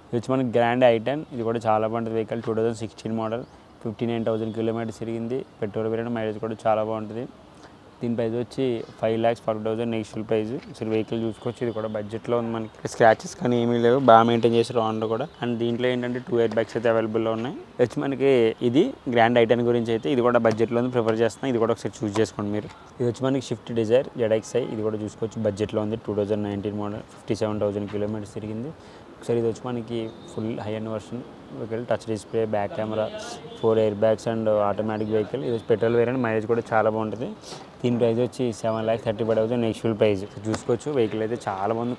ఇది వచ్చి మనకి గ్రాండ్ i10 ఇది కూడా చాలా బాగుంటుంది వెహికల్ 2016 మోడల్ 59,000 కిలోమీటర్స్ తిరిగింది పెట్రోల్ వేరియంట్ మైలేజ్ కూడా చాలా బాగుంటుంది దీని ప్రైస్ వచ్చి 5,40,000 నెగిషియల్ ప్రైస్ అసలు వెహికల్ చూసుకోవచ్చు ఇది కూడా బడ్జెట్లో ఉంది మనకి స్క్రాచెస్ కానీ ఏమీ లేవు బాగా మెయింటైన్ చేశారు ఆన్లో కూడా అండ్ దీంట్లో ఏంటంటే 2 ఎయిర్ బ్యాగ్స్ అయితే అవైలబుల్లో ఉన్నాయి వచ్చి మనకి ఇది గ్రాండ్ i10 గురించి అయితే ఇది కూడా బడ్జెట్లో ఉంది ప్రిఫర్ చేస్తున్నాం ఇది కూడా ఒకసారి చూస్ చేసుకోండి మీరు ఇది వచ్చి మనకి షిఫ్ట్ డిజైర్ ZXi ఇది కూడా చూసుకోవచ్చు బడ్జెట్లో ఉంది 2019 మోడల్ 57,000 కిలోమీటర్స్ తిరిగింది ఒకసారి ఇది వచ్చి మనకి full high end version vehicle touch display back camera 4 air bags and automatic vehicle ఇది పెట్రోల్ వేరియంట్ మైలేజ్ కూడా చాలా బాగుంటుంది దీని ప్రైస్ వచ్చి 7,35,000 నెగిషియల్ ప్రైస్ చూసుకోవచ్చు వెహికల్ అయితే చాలా బాగుంది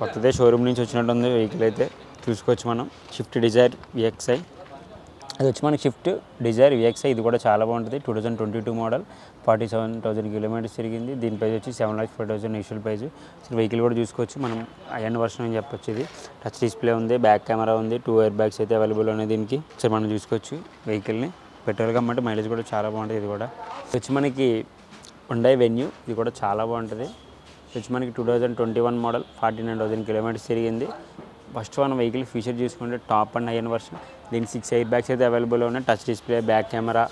కొత్తదే షోరూమ్ నుంచి వచ్చినట్టు ఉంది వెహికల్ అయితే చూసుకోవచ్చు మనం షిఫ్ట్ డిజైర్ VXi అది వచ్చి మనకి షిఫ్ట్ డిజైర్ VXi ఇది కూడా చాలా బాగుంటుంది 2022 మోడల్ 47,000 కిలోమీటర్స్ తిరిగింది దీని ప్రైస్ వచ్చి 7,40,000 నెగిషియల్ ప్రైస్ వెహికల్ కూడా చూసుకోవచ్చు మనం ఐఎన్ వర్షన్ అని చెప్పొచ్చు ఇది టచ్ డిస్ప్లే ఉంది బ్యాక్ కెమెరా ఉంది 2 ఎయిర్ బ్యాగ్స్ అయితే అవైలబుల్ ఉన్నాయి దీనికి ఒకసారి మనం చూసుకోవచ్చు వెహికల్ని పెట్రోల్ కాబట్టి మైలేజ్ కూడా చాలా బాగుంటుంది ఇది కూడా వచ్చి మనకి Hyundai Venue ఇది కూడా చాలా బాగుంటుంది వచ్చి మనకి 2021 మోడల్ 49,000 కిలోమీటర్స్ తిరిగింది ఫస్ట్ వన్ వెహికల్ ఫీచర్ చూసుకుంటే టాప్ అండ్ ఐఎన్ వర్షన్ దీనికి 6 ఎయిర్ బ్యాగ్స్ అయితే అవైలబుల్ ఉన్నాయి టచ్ డిస్ప్లే బ్యాక్ కెమెరా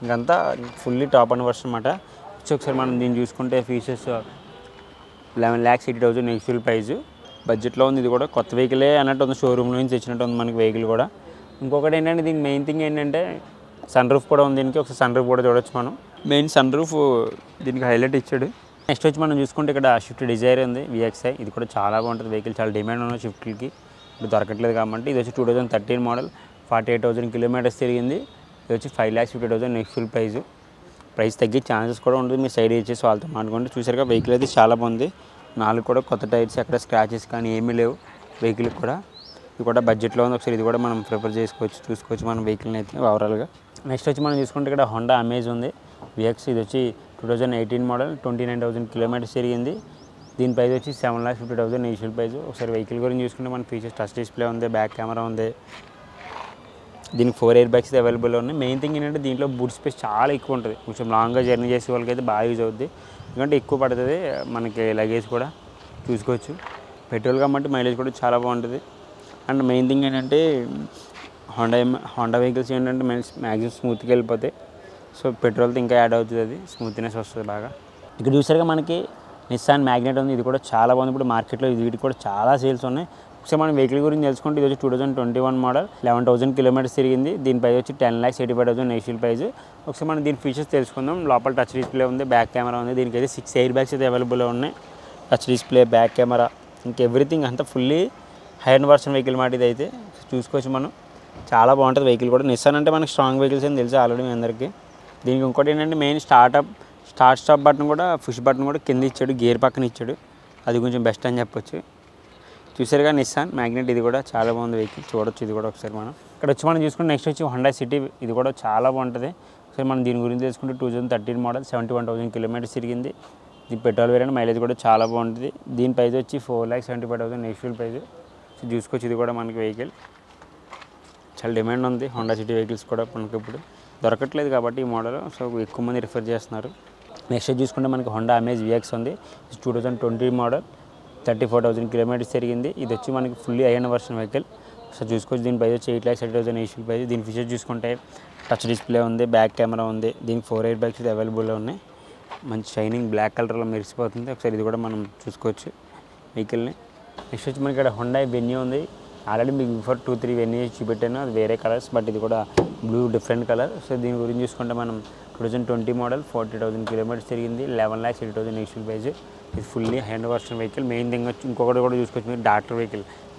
ఇంకంతా ఫుల్లీ టాప్ అండ్ వర్షన్ అనమాట ఒకసారి మనం దీన్ని చూసుకుంటే ఫీచర్స్ 11,80,000 నెగిషియల్ ప్రైస్ బడ్జెట్లో ఉంది ఇది కూడా కొత్త వెహికలే అన్నట్టు ఉంది షోరూమ్ నుంచి తెచ్చినట్టు ఉంది మనకి వెహికల్ కూడా ఇంకొకటి ఏంటంటే దీని మెయిన్ థింగ్ ఏంటంటే సన్ రూఫ్ కూడా ఉంది దీనికి ఒకసారి సన్ రూఫ్ కూడా చూడొచ్చు మనం మెయిన్ సన్ రూఫ్ దీనికి హైలైట్ ఇచ్చాడు నెక్స్ట్ వచ్చి మనం చూసుకుంటే ఇక్కడ షిఫ్ట్ డిజైర్ ఉంది VXi ఇది కూడా చాలా బాగుంటుంది వెహికల్ చాలా డిమాండ్ ఉన్న షిఫ్ట్కి ఇప్పుడు దొరకట్లేదు కాబట్టి ఇది వచ్చి 2013 మోడల్ 48,000 కిలోమీటర్స్ తిరిగింది ఇది వచ్చి 5,50,000 నెగిషియల్ ప్రైస్ తగ్గే ఛాన్సెస్ కూడా ఉంటుంది మీ సైడ్ ఇచ్చేసి వాళ్ళతో మాట్లాడుకుంటే చూసారుగా వెహికల్ అయితే చాలా బాగుంది 4 కూడా కొత్త టైర్స్ ఎక్కడ స్క్రాచెస్ కానీ ఏమీ లేవు వెహికల్కి కూడా ఇది కూడా బడ్జెట్లో ఉంది ఒకసారి ఇది కూడా మనం ప్రిఫర్ చేసుకోవచ్చు చూసుకోవచ్చు మన వెహికల్ని అయితే ఓవరాల్గా నెక్స్ట్ వచ్చి మనం చూసుకుంటే ఇక్కడ Honda Amaze ఉంది VXi ఇది వచ్చి 2018 మోడల్ 29,000 కిలోమీటర్స్ తిరిగింది దీని ప్రైస్ వచ్చి 7,50,000 నెగిషియల్ ప్రైస్ ఒకసారి వెహికల్ గురించి చూసుకుంటే మన ఫీచర్స్ టచ్ డిస్ప్లే ఉంది బ్యాక్ కెమెరా ఉంది దీనికి 4 ఎయిర్ బ్యాగ్స్ అవైలబుల్ ఉన్నాయి మెయిన్ థింగ్ ఏంటంటే దీంట్లో బూట్ స్పేస్ చాలా ఎక్కువ ఉంటుంది కొంచెం లాంగ్గా జర్నీ చేసే వాళ్ళకి అయితే బాగా యూజ్ అవుద్ది ఎందుకంటే ఎక్కువ పడుతుంది మనకి లగేజ్ కూడా చూసుకోవచ్చు పెట్రోల్ కాబట్టి మైలేజ్ కూడా చాలా బాగుంటుంది అండ్ మెయిన్ థింగ్ ఏంటంటే హోండా వెహికల్స్ ఏంటంటే మ్యాక్సిమం స్మూత్గా వెళ్ళిపోతాయి సో పెట్రోల్తో ఇంకా యాడ్ అవుతుంది అది స్మూత్నెస్ వస్తుంది బాగా ఇక్కడ చూసారుగా మనకి నిస్సాన్ మ్యాగ్నెట్ ఉంది ఇది కూడా చాలా బాగుంది ఇప్పుడు మార్కెట్లో వీటికి కూడా చాలా సేల్స్ ఉన్నాయి ఒకసారి మనం వెహికల్ గురించి తెలుసుకుంటే ఇది వచ్చి 2021 మోడల్ 11,000 కిలోమీటర్స్ తిరిగింది దీని ప్రైస్ వచ్చి 10,85,000 నెగిషియల్ ప్రైస్ ఒకసారి మనం దీని ఫీచర్స్ తెలుసుకుందాం లోపల టచ్ డిస్ప్లే ఉంది బ్యాక్ కెమెరా ఉంది దీనికి అయితే 6 ఎయిర్ బ్యాగ్స్ అయితే అవైలబుల్ ఉన్నాయి టచ్ డిస్ప్లే బ్యాక్ కెమెరా ఇంకా ఎవ్రీథింగ్ అంతా fully high end version vehicle మాట ఇది అయితే చూసుకోవచ్చు మనం చాలా బాగుంటుంది వెహికల్ కూడా నిస్సాన్ అంటే మనకి స్ట్రాంగ్ వెహికల్స్ అని తెలుసు ఆల్రెడీ మీ అందరికీ దీనికి ఇంకోటి ఏంటంటే మెయిన్ స్టార్ట్ స్టాప్ బటన్ కూడా పుష్ బటన్ కూడా కింద ఇచ్చాడు గేర్ పక్కన ఇచ్చాడు అది కొంచెం బెస్ట్ అని చెప్పొచ్చు చూసారుగా నిస్సాన్ మ్యాగ్నెట్ ఇది కూడా చాలా బాగుంది వెహికల్ చూడొచ్చు ఇది కూడా ఒకసారి మనం ఇక్కడ వచ్చి మనం చూసుకుంటే నెక్స్ట్ వచ్చి Hyundai City ఇది కూడా చాలా బాగుంటుంది ఒకసారి మనం దీని గురించి తెలుసుకుంటే 2013 మోడల్ 71,000 కిలోమీటర్స్ తిరిగింది దీని పెట్రోల్ వేరియంట్ మైలేజ్ కూడా చాలా బాగుంటుంది దీని ప్రైస్ వచ్చి 4,75,000 నెగిషియల్ ప్రైస్ సో చూసుకోవచ్చు ఇది కూడా మనకి వెహికల్ చాలా డిమాండ్ ఉంది Honda City వెహికల్స్ కూడా మనకి ఇప్పుడు దొరకట్లేదు కాబట్టి ఈ మోడల్ సో ఎక్కువ మంది రిఫర్ చేస్తున్నారు నెక్స్ట్ చూసుకుంటే మనకి Honda Amaze VX ఉంది 2020 మోడల్ 34,000 కిలోమీటర్స్ తిరిగింది ఇది వచ్చి మనకి ఫుల్లీ ఐఎన్ వర్షన్ వెహికల్ సో చూసుకోవచ్చు దీని ప్రైస్ వచ్చి 8,30,000 నెగిషియల్ ప్రైస్ దీని ఫీచర్స్ చూసుకుంటే టచ్ డిస్ప్లే ఉంది బ్యాక్ కెమెరా ఉంది దీనికి 4 ఎయిర్ బ్యాగ్స్ అవైలబుల్లో ఉన్నాయి మంచి షైనింగ్ బ్లాక్ కలర్లో మెరిసిపోతుంది ఒకసారి ఇది కూడా మనం చూసుకోవచ్చు వెహికల్ని నెక్స్ట్ వచ్చి మనకి ఇక్కడ Hyundai Venue ఉంది ఆల్రెడీ మీకు బిఫోర్ 2-3 వెన్యూ చూపెట్టాను అది వేరే కలర్స్ బట్ ఇది కూడా బ్లూ డిఫరెంట్ కలర్ సో దీని గురించి చూసుకుంటే మనం 2020 మోడల్ 40,000 కిలోమీటర్స్ తిరిగింది 11,80,000 నెగిషియల్ ప్రైస్ ఇది fully hand version vehicle main thing వచ్చి ఇంకొకటి కూడా చూసుకోవచ్చు మీరు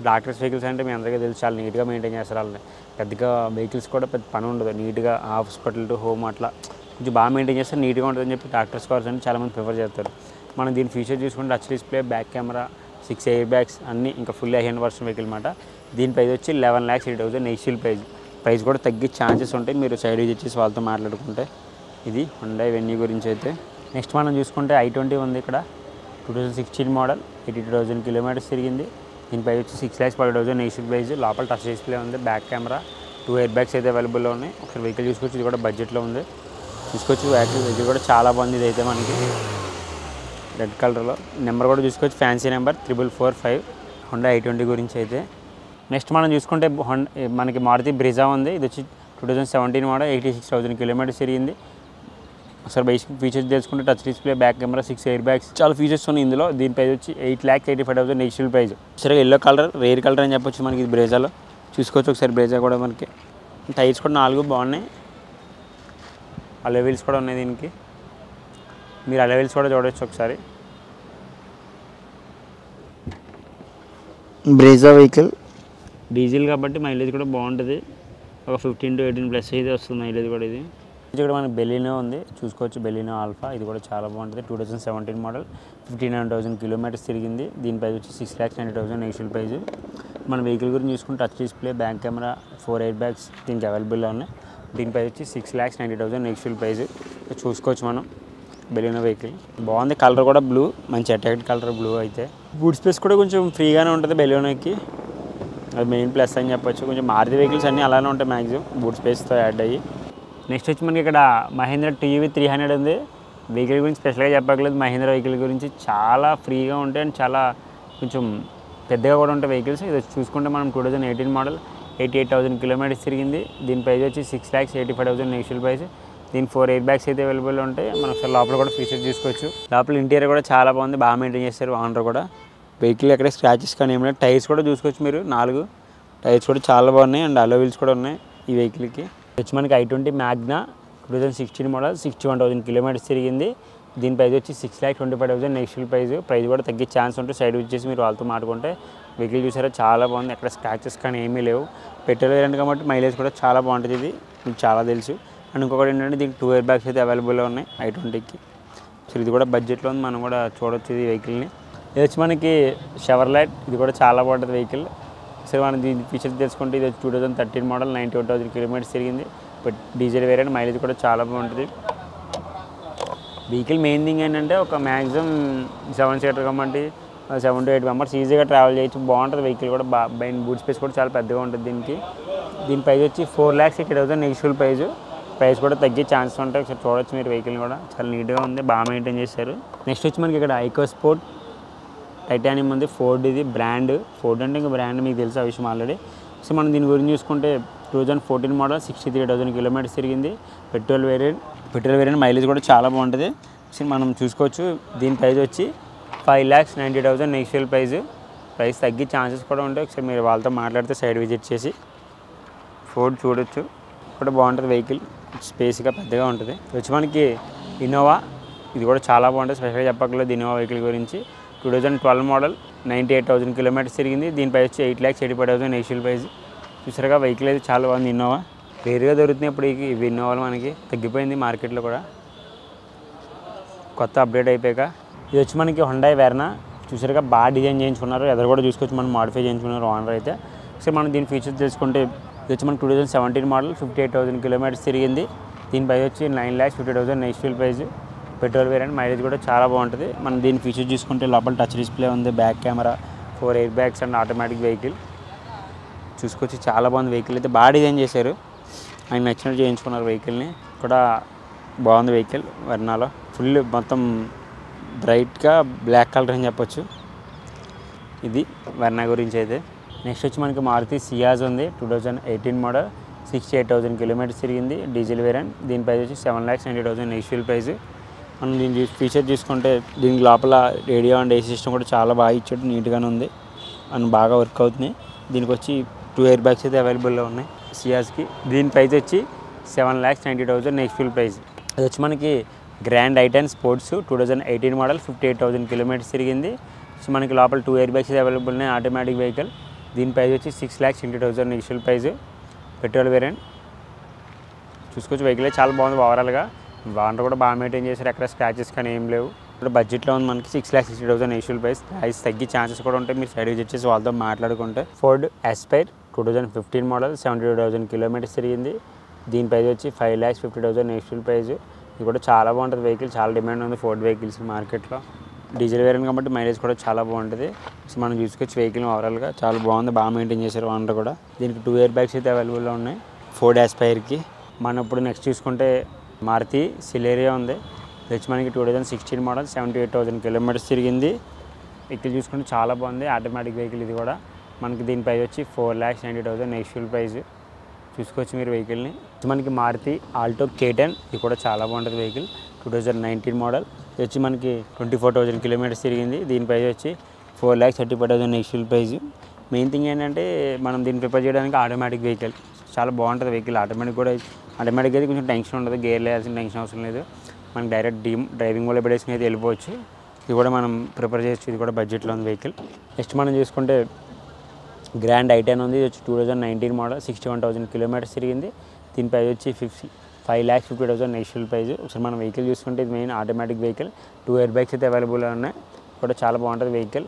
డాక్టర్ వెహికల్స్ అంటే మీ అందరికీ తెలుసు చాలా నీట్గా మెయింటైన్ చేస్తారు వాళ్ళని పెద్దగా వెహికల్స్ కూడా పెద్ద పని ఉండదు నీట్గా హాస్పిటల్ టు హోమ్ అట్లా కొంచెం బాగా మెయింటైన్ చేస్తే నీట్గా ఉంటుందని చెప్పి డాక్టర్స్ కార్స్ అంటే చాలామంది ప్రిఫర్ చేస్తారు మనం దీని ఫీచర్ చూసుకుంటే touch display back camera 6 air bags అన్నీ ఇంకా ఫుల్లీ హ్యాండ్ వర్షన్ వెహికల్ అనమాట దీని ప్రైస్ వచ్చి 11,80,000 నెగిషియల్ ప్రైస్ కూడా తగ్గే ఛాన్సెస్ ఉంటాయి మీరు సైడ్ యూజ్ చేసి వాళ్ళతో మాట్లాడుకుంటే ఇది Hyundai Venue గురించి అయితే నెక్స్ట్ మనం చూసుకుంటే i20 ఉంది ఇక్కడ 2016 మోడల్ 82,000 కిలోమీటర్స్ తిరిగింది దీని ప్రైస్ వచ్చి 6,40,000 నెగిషియల్ ప్రైస్ లోపల టచ్ డిస్ప్లే ఉంది బ్యాక్ కెమెరా 2 ఎయిర్ బ్యాగ్స్ అయితే అవైలబుల్లో ఉన్నాయి ఒకసారి వెహికల్ చూసుకోవచ్చు ఇది కూడా బడ్జెట్లో ఉంది చూసుకోవచ్చు వెహికల్ కూడా చాలా బాగుంది ఇది అయితే మనకి రెడ్ కలర్లో నెంబర్ కూడా చూసుకోవచ్చు ఫ్యాన్సీ నెంబర్ 4445 Hyundai i20 గురించి అయితే నెక్స్ట్ మనం చూసుకుంటే మనకి మారుతి బ్రిజా ఉంది. ఇది వచ్చి 2017 మోడల్, 86,000 కిలోమీటర్స్ తిరిగింది. ఒకసారి బేసిక్ ఫీచర్స్ తెలుసుకుంటే touch display, back camera, 6 air bags, చాలా ఫీచర్స్ ఉన్నాయి ఇందులో. దీని ప్రైస్ వచ్చి 8,85,000 నెగిషియల్ ప్రైస్. సరే ఎల్లో కలర్, రేర్ కలర్ అని చెప్పొచ్చు మనకి ఇది బ్రేజాలో. చూసుకోవచ్చు ఒకసారి బ్రేజా కూడా మనకి. టైర్స్ కూడా 4 బాగున్నాయి. అలై వీల్స్ కూడా ఉన్నాయి దీనికి. మీరు అలై వీల్స్ కూడా చూడవచ్చు ఒకసారి. బ్రేజా వెహికల్ డీజిల్ కాబట్టి మైలేజ్ కూడా బాగుంటుంది. ఒక 15 to 18 ప్లస్ అయితే వస్తుంది మైలేజ్ కూడా. ఇది కూడా మనకి బెలినో ఉంది, చూసుకోవచ్చు. బెలినో ఆల్ఫా, ఇది కూడా చాలా బాగుంటుంది. 2017 మోడల్, 59,000 కిలోమీటర్స్ తిరిగింది. దీని ప్రైస్ వచ్చి 6,90,000 నెగిషియల్ ప్రైస్. మన వెహికల్ గురించి చూసుకుంటే touch display, back camera, 4 air bags దీనికి అవైలబుల్లో ఉన్నాయి. దీని ప్రైస్ వచ్చి 6,90,000 నెగిషియల్ ప్రైస్. చూసుకోవచ్చు మనం బెలినో వెహికల్. బాగుంది, కలర్ కూడా బ్లూ, మంచి అట్రాక్టివ్ కలర్ బ్లూ. అయితే బూట్ స్పేస్ కూడా కొంచెం ఫ్రీగానే ఉంటుంది బెలినోకి, అది మెయిన్ ప్లస్ అని చెప్పొచ్చు. కొంచెం మారుతి వెహికల్స్ అన్నీ అలానే ఉంటాయి మ్యాక్సిమం బూట్ స్పేస్తో యాడ్ అయ్యి. నెక్స్ట్ వచ్చి మనకి ఇక్కడ మహేంద్ర టీవీ 300 ఉంది. వెహికల్ గురించి స్పెషల్గా చెప్పక్కర్లేదు. మహేంద్ర వెహికల్ గురించి చాలా ఫ్రీగా ఉంటాయి అండ్ చాలా కొంచెం పెద్దగా కూడా ఉంటాయి వెహికల్స్. ఇది చూసుకుంటే మనం 2018 మోడల్, 88,000 కిలోమీటర్స్ తిరిగింది. దీని ప్రైస్ వచ్చి 6,85,000 నెగిషియల్ ప్రైస్. దీని 4 ఎయిర్ బ్యాగ్స్ అయితే అవైలబుల్ ఉంటాయి. మనం ఒకసారి లోపల కూడా ఫీచర్స్ చూసుకోవచ్చు. లోపల ఇంటీరియర్ కూడా చాలా బాగుంది, బాగా మెయింటైన్ చేస్తారు ఓనర్ కూడా. వెహికల్ ఎక్కడ స్క్రాచెస్ కానీ ఏమైనా. టైర్స్ కూడా చూసుకోవచ్చు మీరు, 4 టైర్స్ కూడా చాలా బాగున్నాయి అండ్ అలో వీల్స్ కూడా ఉన్నాయి ఈ వెహికల్కి. వచ్చి మనకి i20 మ్యాగ్నా 2016 మోడల్, 61,000 కిలోమీటర్స్ తిరిగింది. దీని ప్రైస్ వచ్చి 6,25,000 నెగిషియల్ ప్రైస్. ప్రైస్ కూడా తగ్గే ఛాన్స్ ఉంటే సైడ్ వచ్చేసి మీరు వాళ్ళతో మాట్లాడుకుంటే. వెహికల్ చూసారా చాలా బాగుంది, ఎక్కడ స్క్రాచెస్ కానీ ఏమీ లేవు. పెట్రోల్ వేరియంట్ కాబట్టి మైలేజ్ కూడా చాలా బాగుంటుంది, ఇది మీకు చాలా తెలుసు. అండ్ ఇంకొకటి ఏంటంటే దీనికి 2 ఎయిర్ బ్యాగ్స్ అయితే అవైలబుల్లో ఉన్నాయి i20కి. సో ఇది కూడా బడ్జెట్లో ఉంది, మనం కూడా చూడవచ్చు ఈ వెహికల్ని. ఇది వచ్చి మనకి షెవర్లెట్, ఇది కూడా చాలా బాగుంటుంది వెహికల్. సరే మనం దీని ఫీచర్స్ తెలుసుకుంటే ఇది వచ్చి 2013 మోడల్, 91,000 కిలోమీటర్స్ తిరిగింది. బట్ డీజిల్ వేరియంట్, మైలేజ్ కూడా చాలా బాగుంటుంది. వెహికల్ మెయిన్ థింగ్ ఏంటంటే ఒక మ్యాక్సిమం 7 సీటర్ కాబట్టి 7 to 8 మెంబర్స్ ఈజీగా ట్రావెల్ చేయొచ్చు. బాగుంటుంది వెహికల్ కూడా, బూట్ స్పేస్ కూడా చాలా పెద్దగా ఉంటుంది దీనికి. దీని ప్రైస్ వచ్చి 4,60,000 నెగిషియల్ ప్రైస్ కూడా తగ్గే ఛాన్స్ ఉంటాయి. ఒకసారి చూడవచ్చు మీరు వెహికల్ కూడా, చాలా నీట్గా ఉంది, బాగా మెయింటైన్ చేశారు. నెక్స్ట్ వచ్చి మనకి ఇక్కడ IcoSport టైటానియం ఉంది. ఫోర్డ్, ఇది బ్రాండ్. ఫోర్డ్ అంటే ఇంకా బ్రాండ్ మీకు తెలుసు ఆ విషయం ఆల్రెడీ. సో మనం దీని గురించి చూసుకుంటే 2014 మోడల్, 63,000 కిలోమీటర్స్ తిరిగింది. పెట్రోల్ వేరియంట్ మైలేజ్ కూడా చాలా బాగుంటుంది. సో మనం చూసుకోవచ్చు. దీని ప్రైస్ వచ్చి 5,90,000 నెగిషియల్ ప్రైస్ తగ్గే ఛాన్సెస్ కూడా ఉంటాయి. ఒకసారి మీరు వాళ్ళతో మాట్లాడితే సైడ్ విజిట్ చేసి ఫోర్డ్ చూడొచ్చు, కూడా బాగుంటుంది వెహికల్, స్పేస్గా పెద్దగా ఉంటుంది. వచ్చి మనకి ఇన్నోవా, ఇది కూడా చాలా బాగుంటుంది, స్పెషల్గా చెప్పక్కర్లేదు ఇన్నోవా వెహికల్ గురించి. 2012 మోడల్, 98,000 కిలోమీటర్స్ తిరిగింది. దీని ప్రైస్ వచ్చి 8,85,000 నెగిషియల్ ప్రైస్. చూసారుగా వెహికల్ అయితే చాలా బాగుంది. ఇన్నోవా రేరుగా దొరుకుతున్నాయి ఇప్పుడు ఇవి ఇన్నోవాలు, మనకి తగ్గిపోయింది మార్కెట్లో కూడా కొత్త అప్డేట్ అయిపోయాక. ఇది వచ్చి మనకి హుండై వెర్నా, చూసారుగా బాగా డిజైన్ చేయించుకున్నారు. ఎదురు కూడా చూసుకోవచ్చు, మనం మాడిఫై చేయించుకున్నారు ఓనర్ అయితే. సో మనం దీని ఫీచర్స్ తెలుసుకుంటే ఇది వచ్చి మనకి 2017 మోడల్, 58,000 కిలోమీటర్స్ తిరిగింది. దీని ప్రైస్ వచ్చి 9,50,000 negotiable price. Petrol variant, mileage కూడా చాలా బాగుంటుంది. మనం దీని ఫీచర్ చూసుకుంటే లోపల టచ్ డిస్ప్లే ఉంది, back camera, 4 air bags and automatic vehicle. చూసుకొచ్చి చాలా బాగుంది వెహికల్ అయితే, బాగా డిజైన్ చేశారు. ఆయన నచ్చినట్టు చేయించుకున్నారు వెహికల్ని కూడా. బాగుంది వెహికల్ వెర్నాలో, ఫుల్ మొత్తం బ్రైట్గా బ్లాక్ కలర్ అని చెప్పొచ్చు. ఇది వెర్నా గురించి అయితే. నెక్స్ట్ వచ్చి మనకి మారుతి సియాజ్ ఉంది. 2018 మోడల్, 68,000 కిలోమీటర్స్ తిరిగింది. Diesel variant. దీని ప్రైస్ వచ్చి 7,90,000 నెగిషియల్ ప్రైస్. మనం దీని ఫీచర్ చూసుకుంటే దీనికి లోపల రేడియో అండ్ ఏసీ సిస్టమ్ కూడా చాలా బాగా ఇచ్చాడు, నీట్గానే ఉంది అండ్ బాగా వర్క్ అవుతుంది. దీనికి వచ్చి 2 ఎయిర్ బ్యాగ్స్ అయితే అవైలబుల్లో ఉన్నాయి సియాజ్కి. దీని ప్రైస్ వచ్చి 7,90,000 నెగిషియల్ ప్రైస్. అది వచ్చి మనకి grand i ten sports, 2018 model, 58,000 kilometres తిరిగింది. సో మనకి లోపల 2 ఎయిర్ బ్యాగ్స్ అయితే అవైలబుల్ ఉన్నాయి, ఆటోమేటిక్ వెహికల్. దీని ప్రైస్ వచ్చి 6,20,000 నెగిషియల్ ప్రైస్. Petrol variant. చూసుకోవచ్చు వెహికల్ చాలా బాగుంది ఓవరాల్గా. వాటర్ కూడా బాగా మెయింటైన్ చేశారు, ఎక్కడ స్క్రాచెస్ కానీ ఏం లేవు. ఇప్పుడు బడ్జెట్లో ఉంది మనకి 6,60,000 నెగిషియల్ ప్రైస్ తగ్గే ఛాన్సెస్ కూడా ఉంటాయి, మీరు సైడ్ విజిట్ చేసి వాళ్ళతో మాట్లాడుకుంటే. ఫోర్డ్ ఎస్పైర్, 2015 మోడల్, 72,000 కిలోమీటర్స్ తిరిగింది. దీని ప్రైస్ వచ్చి 5,50,000 నెగిషియల్ ప్రైస్. ఇది కూడా చాలా బాగుంటుంది వెహికల్, చాలా డిమాండ్ ఉంది ఫోర్డ్ వెహికల్స్ మార్కెట్లో. డీజిల్ వేరియంట్ కాబట్టి మైలేజ్ కూడా చాలా బాగుంటుంది. సో మనం చూసుకోవచ్చు వెహికల్ ఓవరాల్గా చాలా బాగుంది, బాగా మెయింటైన్ చేశారు ఓనర్ కూడా. దీనికి 2 ఎయిర్ బ్యాగ్స్ అయితే అవైలబుల్లో ఉన్నాయి ఫోర్డ్ ఎస్పైర్కి. మనం ఇప్పుడు నెక్స్ట్ చూసుకుంటే మారుతి సిలేరియా ఉంది. ఇది వచ్చి మనకి 2016 మోడల్, 78,000 కిలోమీటర్స్ తిరిగింది. వెహికల్ చూసుకుంటే చాలా బాగుంది, ఆటోమేటిక్ వెహికల్ ఇది కూడా. మనకి దీని ప్రైస్ వచ్చి 4,90,000 నెక్స్ట్ఫుల్ ప్రైస్. చూసుకోవచ్చు మీరు వెహికల్ని. మనకి మారుతి ఆల్టో K10, ఇది కూడా చాలా బాగుంటుంది వెహికల్. 2019 మోడల్. ఇది వచ్చి మనకి 24,000 కిలోమీటర్స్ తిరిగింది. దీని ప్రైస్ వచ్చి 4,35,000 నెక్స్ట్ఫుల్ ప్రైస్. మెయిన్ థింగ్ ఏంటంటే మనం దీన్ని ప్రిపేర్ చేయడానికి ఆటోమేటిక్ వెహికల్ చాలా బాగుంటుంది వెహికల్. ఆటోమేటిక్ అయితే కొంచెం టెన్షన్ ఉండదు, గేర్ వేయాల్సిన టెన్షన్ అవసరం లేదు. మనకి డైరెక్ట్ డ్రైవింగ్ వల్ల పెట్టేసుకుని అయితే వెళ్ళిపోవచ్చు. ఇది కూడా మనం ప్రిపేర్ చేయొచ్చు. ఇది కూడా బడ్జెట్లో ఉంది వెహికల్. నెక్స్ట్ మనం చూసుకుంటే గ్రాండ్ I10 ఉంది. ఇది వచ్చి 2019 మోడల్, 61,000 కిలోమీటర్స్ తిరిగింది. దీని ప్రైస్ వచ్చి 5,50,000 నెక్స్ట్ఫుల్ ప్రైస్. ఒకసారి మనం వెహికల్ చూసుకుంటే ఇది main automatic vehicle. 2 air bags అయితే అవైలబుల్గా ఉన్నాయి. కూడా చాలా బాగుంటుంది వెహికల్.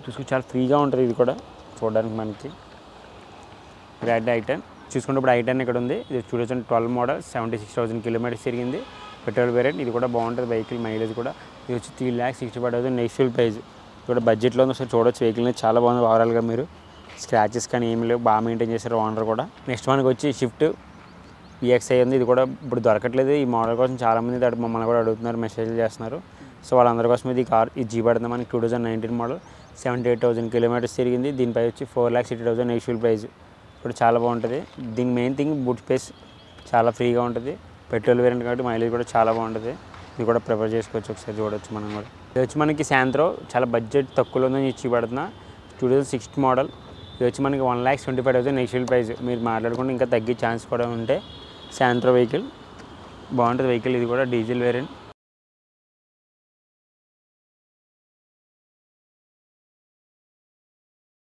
చూసుకుంటే చాలా ఫ్రీగా ఉంటుంది ఇది కూడా చూడడానికి. మనకి గ్రాండ్ I10 చూసుకుంటే ఇప్పుడు I10 ఇక్కడ ఉంది. ఇది 2012 మోడల్, 76,000 కిలోమీటర్స్ తిరిగింది. Petrol variant. ఇది కూడా బాగుంటుంది వెహికల్. మైలేజ్ కూడా. ఇది వచ్చి 3,65,000 నెక్స్ట్ఫుల్ ప్రైస్. ఇది కూడా బడ్జెట్లో ఉంది. ఒకసారి చూడొచ్చు వెహికల్. చాలా బాగుంది ఓవరాల్గా. మీరు స్క్రాచెస్ కానీ ఏమి లేవు, బాగా మెయింటైన్ చేశారు ఓనర్ కూడా. నెక్స్ట్ మనకి వచ్చి షిఫ్ట్ EXI ఉంది. ఇది కూడా ఇప్పుడు దొరకట్లేదు. ఈ మోడల్ కోసం చాలామంది మమ్మల్ని కూడా అడుగుతున్నారు, మెసేజ్లు చేస్తున్నారు. సో వాళ్ళందరి కోసం ఇది జీప్ పడుతుంది. మనకి 2019 మోడల్, 78,000 కిలోమీటర్స్ తిరిగింది. దీనిపై వచ్చి 4,60,000 నెక్స్ట్ఫుల్ ప్రైస్. ఇప్పుడు చాలా బాగుంటుంది. దీని మెయిన్ థింగ్ బూట్ స్పేస్ చాలా ఫ్రీగా ఉంటుంది. పెట్రోల్ వేరియంట్ కాబట్టి మైలేజ్ కూడా చాలా బాగుంటుంది. ఇది కూడా ప్రిఫర్ చేసుకోవచ్చు. ఒకసారి చూడవచ్చు మనం కూడా. ఇది వచ్చి మనకి శాంత్రో చాలా బడ్జెట్ తక్కువలో ఇచ్చి పడుతున్నా. 2006 మోడల్. ఇది వచ్చి మనకి 1,25,000 నెక్స్ట్ఫుల్ ప్రైస్. మీరు మాట్లాడుకుంటే ఇంకా తగ్గే ఛాన్స్ కూడా ఉంటే శాంత్రో వెహికల్ బాగుంటుంది వెహికల్. ఇది కూడా డీజిల్ వేరియంట్.